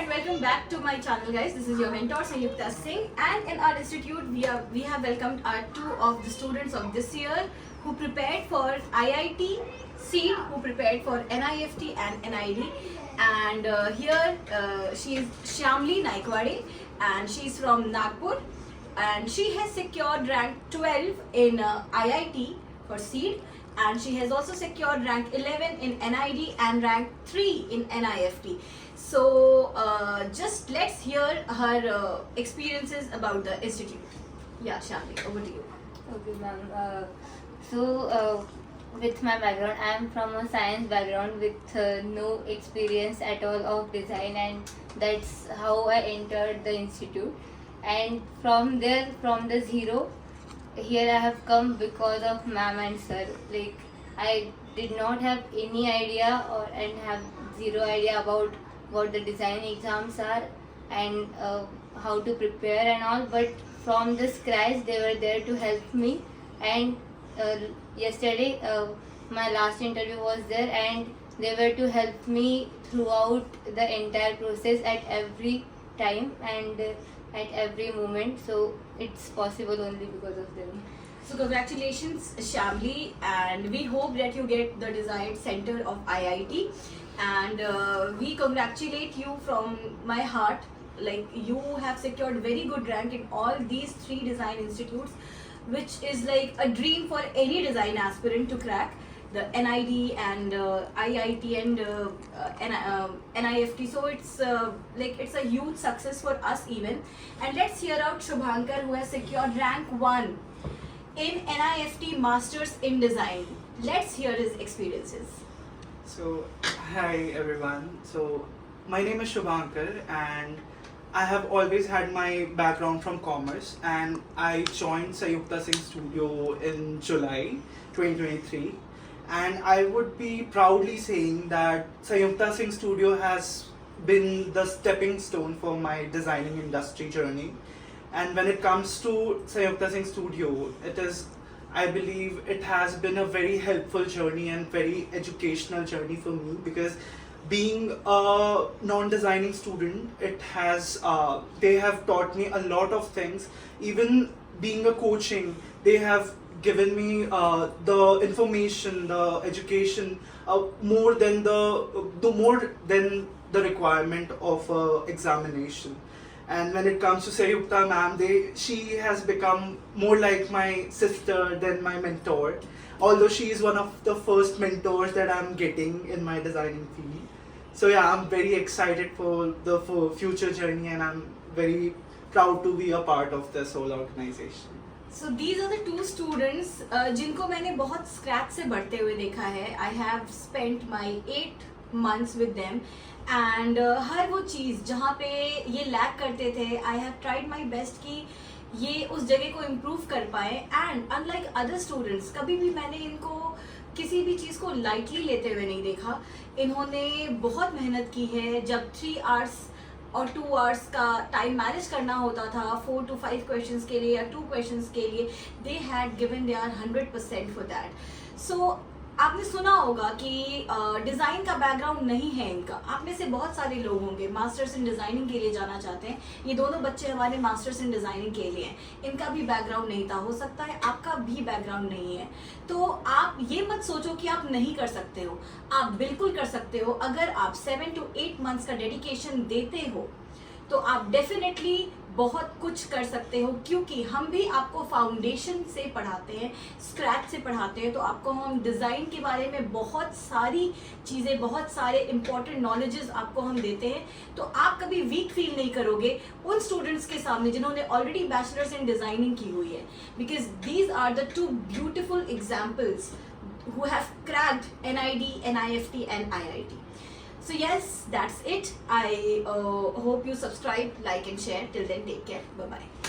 and welcome back to my channel, guys. This is your mentor Sayukta Singh, and in our institute we have welcomed our two of the students of this year who prepared for IIT, SEED, who prepared for NIFT and NID. And here she is Shyamli Naikwade, and she is from Nagpur, and she has secured rank 12 in IIT for SEED, and she has also secured rank 11 in NID and rank 3 in NIFT. So just let's hear her experiences about the institute. Yeah, Shyamli, over to you. Okay, ma'am. With my background, I am from a science background with no experience at all of design, and that's how I entered the institute. And from there, from the zero, here I have come because of ma'am and sir. Like, I did not have any idea and have zero idea about what the design exams are and how to prepare and all, but from the scratch they were there to help me. And yesterday my last interview was there, and they were to help me throughout the entire process at every time and at every moment. So it's possible only because of them. So congratulations, Shyamli, and we hope that you get the desired center of IIT. And we congratulate you from my heart. Like, you have secured very good rank in all these 3 design institutes, which is like a dream for any design aspirant to crack. The NID and IIT and NIFT. So it's it's a huge success for us even. And let's hear out Shubhankar, who has secured rank 1 in NIFT Masters in Design. Let's hear his experiences. So, hi everyone. So, my name is Shubhankar, and I have always had my background from commerce, and I joined Sayukta Singh Studio in July 2023. And I would be proudly saying that Sayukta Singh Studio has been the stepping stone for my designing industry journey. And when it comes to Sayukta Singh Studio, I believe it has been a very helpful journey and very educational journey for me, because being a non-designing student, they have taught me a lot of things. Even being a coaching, they have given me the information, the education, more than the requirement of examination. And when it comes to Sayukta ma'am, she has become more like my sister than my mentor, although she is one of the first mentors that I'm getting in my designing field. So yeah, I'm very excited for the future journey, and I'm very proud to be a part of this whole organization. So these are the 2 students जिनको मैंने बहुत scratch से बढ़ते हुए देखा है. I have spent my 8 months with them, and हर वो चीज़ जहाँ पे ये लैक करते थे, I have tried my best कि ये उस जगह को improve कर पाए. And unlike other students, कभी भी मैंने इनको किसी भी चीज़ को lightly लेते हुए नहीं देखा. इन्होंने बहुत मेहनत की है. जब 3 hours और 2 hours का टाइम मैनेज करना होता था 4 to 5 क्वेश्चंस के लिए या 2 क्वेश्चंस के लिए, they had given their 100% for that. So आपने सुना होगा कि डिज़ाइन का बैकग्राउंड नहीं है इनका. आप में से बहुत सारे लोग होंगे मास्टर्स इन डिज़ाइनिंग के लिए जाना चाहते हैं. ये दोनों बच्चे हमारे मास्टर्स इन डिज़ाइनिंग के लिए हैं. इनका भी बैकग्राउंड नहीं था, हो सकता है आपका भी बैकग्राउंड नहीं है. तो आप ये मत सोचो कि आप नहीं कर सकते हो. आप बिल्कुल कर सकते हो. अगर आप 7 to 8 months का डेडिकेशन देते हो तो आप डेफिनेटली बहुत कुछ कर सकते हो, क्योंकि हम भी आपको फाउंडेशन से पढ़ाते हैं, स्क्रैच से पढ़ाते हैं. तो आपको हम डिज़ाइन के बारे में बहुत सारी चीज़ें, बहुत सारे इंपॉर्टेंट नॉलेजेस आपको हम देते हैं. तो आप कभी वीक फील नहीं करोगे उन स्टूडेंट्स के सामने जिन्होंने ऑलरेडी बैचलर्स इन डिज़ाइनिंग की हुई है, because these are the 2 beautiful examples who have cracked NID, NIFT and IIT. So yes, that's it. I hope you subscribe, like and share. Till then, take care. Bye bye.